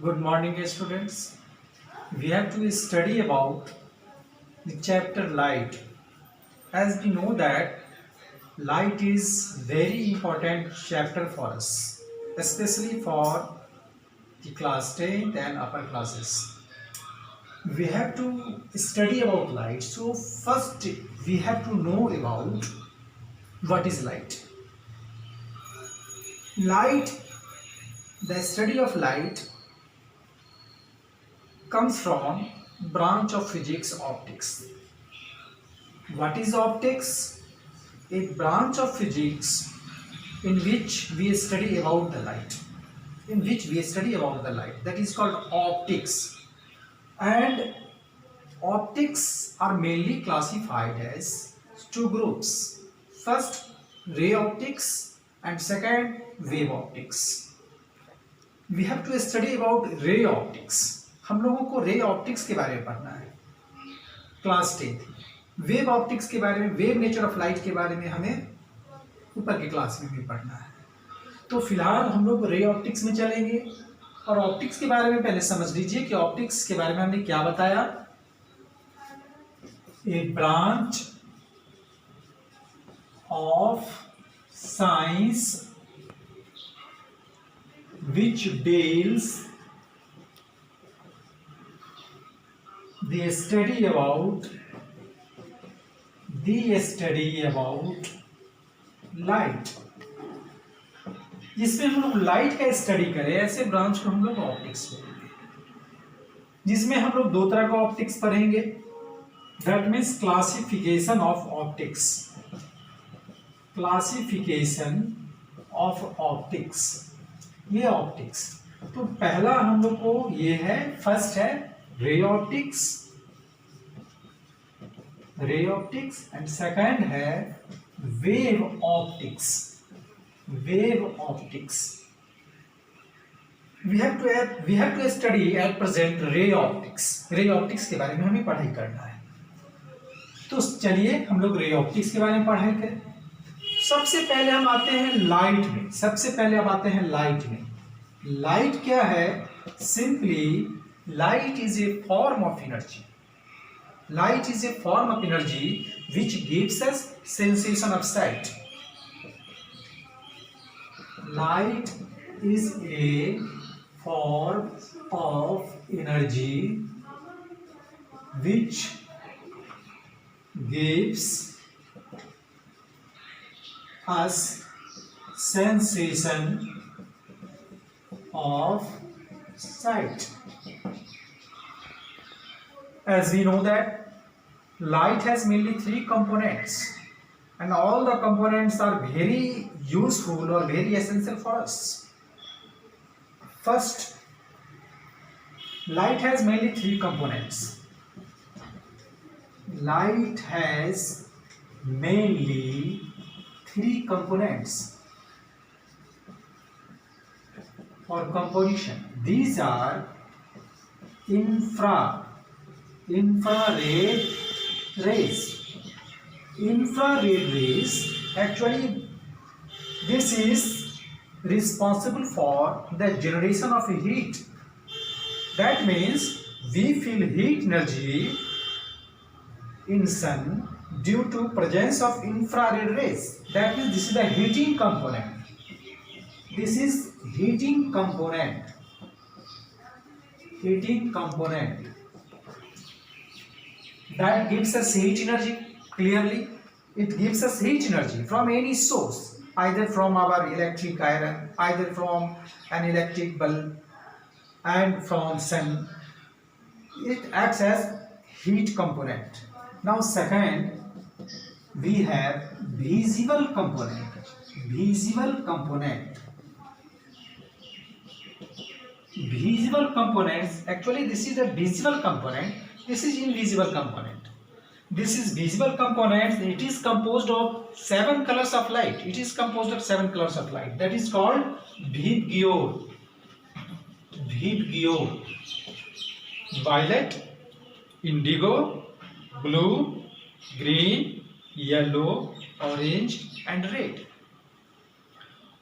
Good morning, students. We have to study about the chapter light. As we know that light is very important chapter for us, especially for the class 10th and upper classes. We have to study about light. So first we have to know about what is light. Light, the study of light comes from branch of physics optics. What is optics? A branch of physics in which we study about the light. That is called optics. And optics are mainly classified as two groups. First, ray optics and second, wave optics. We have to study about ray optics. हम लोगों को रे optics के बारे में पढ़ना है class 10th। Wave optics के बारे में, वेव नेचर ऑफ लाइट के बारे में हमें ऊपर की क्लास में भी पढ़ना है। तो फिलहाल हम लोग रे ऑप्टिक्स में चलेंगे और ऑप्टिक्स के बारे में पहले समझ लीजिए कि ऑप्टिक्स के बारे में हमने क्या बताया। A branch of science which deals the study about light. जिसमें हम लोग लाइट का स्टडी करें, ऐसे ब्रांच को हम लोग ऑप्टिक्स बोलेंगे। जिसमें हम लोग दो तरह का ऑप्टिक्स पढ़ेंगे, that means classification of optics. Classification of optics, ये ऑप्टिक्स। तो पहला हम लोग को ये है, फर्स्ट है रे ऑप्टिक्स एंड सेकंड है wave optics. We have to study at present ray optics के बारे में हमें पढ़ाई करना है। तो चलिए हम लोग रे ऑप्टिक्स के बारे में पढ़ाई करें। सबसे पहले हम आते हैं लाइट में। लाइट क्या है? Simply light is a form of energy. Light is a form of energy which gives us sensation of sight. Light is a form of energy which gives us sensation of sight. As we know that light has mainly three components and all the components are very useful or very essential for us. First, light has mainly three components. Light has mainly three components for composition. These are infrared rays. Actually this is responsible for the generation of heat. That means we feel heat energy in sun due to presence of infrared rays. That means this is the heating component that gives us heat energy. Clearly it gives us heat energy from any source, either from our electric iron, either from an electric bulb and from sun. It acts as heat component. Now second, we have visible component. Visible components, actually this is a visible component, this is invisible component. This is visible component. It is composed of 7 colors of light. That is called Vibgyor. Violet, indigo, blue, green, yellow, orange and red.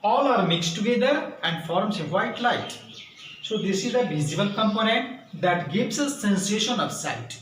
All are mixed together and forms a white light. So this is the visual component that gives us sensation of sight.